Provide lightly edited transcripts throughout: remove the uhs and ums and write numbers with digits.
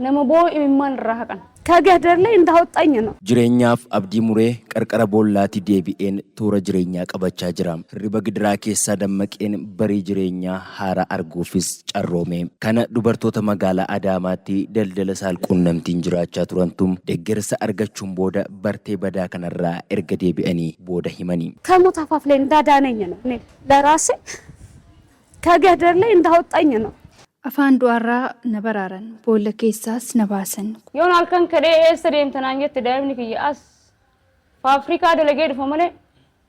nama boo imimmaan irraa haqan. ከገደር ላይ እንዳወጣኝ ነው jireenyaaf abdii muree qarqara boollaatti deebi'een toora jireenyaa qabachaa jira hirriba gidiraa keessaa dammaqeen barii jireenyaa haara arguufis carroome kana dubartoota magaalaa Adaamaatti daldala saalquunnamtiin jiraachaa turantum deeggarsa argachuun booda bartee badaa kanarraa erga deebi'anii booda himanii ከሞት አፋፍ ላይ እንዳዳነኝ ነው እኔ ለራሴ ከገደር ላይ እንዳወጣኝ ነው afaan du'arraa na baraaran boolla keessaas na baasan yoon halkan kadhee eessa deemtanaan jette daa'imni kiyya as faafrikaa dalagee dhufa malee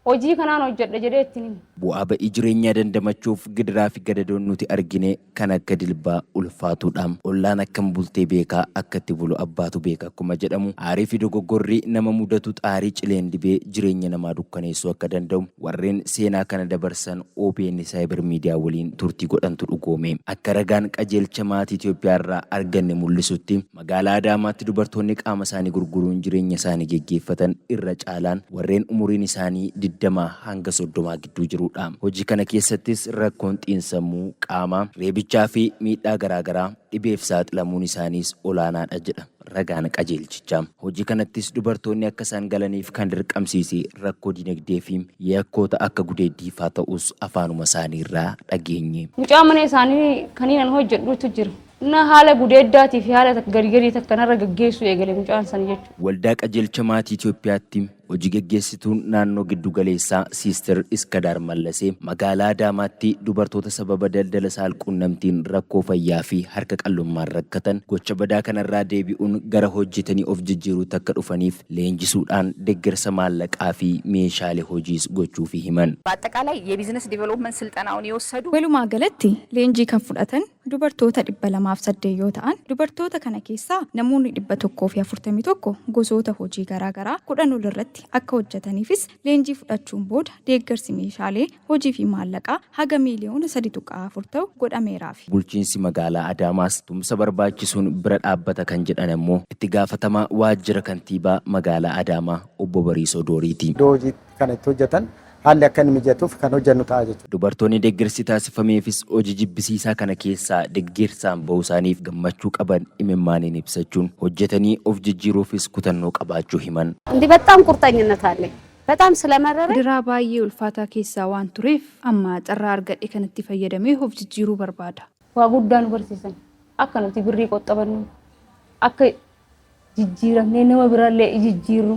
hojii kanaan hojjedha jedhee ittiin hima. Bu'aa ba'ii jireenyaa dandamachuuf gidiraa fi gadadoon nuti argine kan akka dilbaa ulfaatuudhaan ollaan akkam bultee beekaa akkatti bulu abbaatu beeka akkuma jedhamu aarii fi dogoggorri nama mudatu xaarii cileen dibee jireenya namaa dukkaneessuu akka danda'u warreen seenaa kana dabarsan OBN Cyber Media waliin turtii godhantu dhugoome akka ragaan qajeelcha maatii Itoophiyaa irraa arganne mul'isutti magaalaa Adaamaatti dubartoonni qaama isaanii gurguruun jireenya isaanii geggeeffatan irra caalaan warreen umuriin isaanii dama hanga 30 gidduu jirudha. Hojii kana keessattis rakkoon xiinsammuu qaamaa reebichaa fi miidhaa garaagaraa dhibeef saaxilamuun isaaniis olaanaadha jedha ragaan qajeelchichaa. Hojii kanattis dubartoonni akka isaan galaniif kan dirqamsiise rakkoo dinagdee fi yakkoota akka gudeeddiifaa ta'us afaanuma isaanii irraa dhageenye. Mucaa mana isaanii kaniinan hojjedhutu jira. Na haala gudeeddaatii fi haala gargarii takkanarra gaggeessuu eegale mucaan sana jechuudha. Waldaa qajeelcha maatii Itoophiyaatti hojii gaggeessituun naannoo giddu galeessaa Siister Iskadaar Mallasee magaalaa Adaamaatti dubartoota sababa daldala saalquunnamtiin rakkoo fayyaa fi harka qallummaan rakkatan gocha badaa kanarraa deebi'uun gara hojjetanii of jijjiiruutti akka dhufaniif leenjisuudhaan deeggarsa maallaqaa fi meeshaalee hojiis gochuu fi himan. በአጠቃላይ የቢዝነስ ዲቨሎፕመንት ስልጠናውን የወሰዱ walumaa galatti leenjii kan fudhatan dubartoota 208 yoo ta'an dubartoota kana keessaa namoonni 141 gosoota hojii garaagaraa 10 irratti akka hojjetaniifis leenjii fudhachuun booda deeggarsi meeshaalee hojii fi maallaqaa haga miiliyoona 3.4 ta'u godhameeraaf. Bulchiinsi magaalaa Adaamaas tumsa barbaachisuun bira dhaabbata kan jedhan immoo itti gaafatamaa waajjira kantiibaa magaalaa Adaamaa obbo Bariisoo Dooriiti. Hojii kana itti hojjetan haalli akka inni mijatuuf kan hojjennu ta'a jechuudha. Dubartoonni deeggarsi taasifameefis hojii jibbisiisaa kana keessaa deeggarsaan bahuu isaaniif gammachuu qaban imimmaaniin ibsachuun hojjetanii of jijjiiruufis kutannoo qabaachuu himan. እንዲህ በጣም ቁርጠኝነት አለኝ በጣም ስለመረረኝ gidiraa baay'ee ulfaataa keessaa waan tureef amma carraa argadhe kanatti fayyadamee of jijjiiruu barbaada. Waa guddaa nu barsiisan akka nuti birrii qoxxabannu akka jijjiiramnee nama biraallee jijjiirru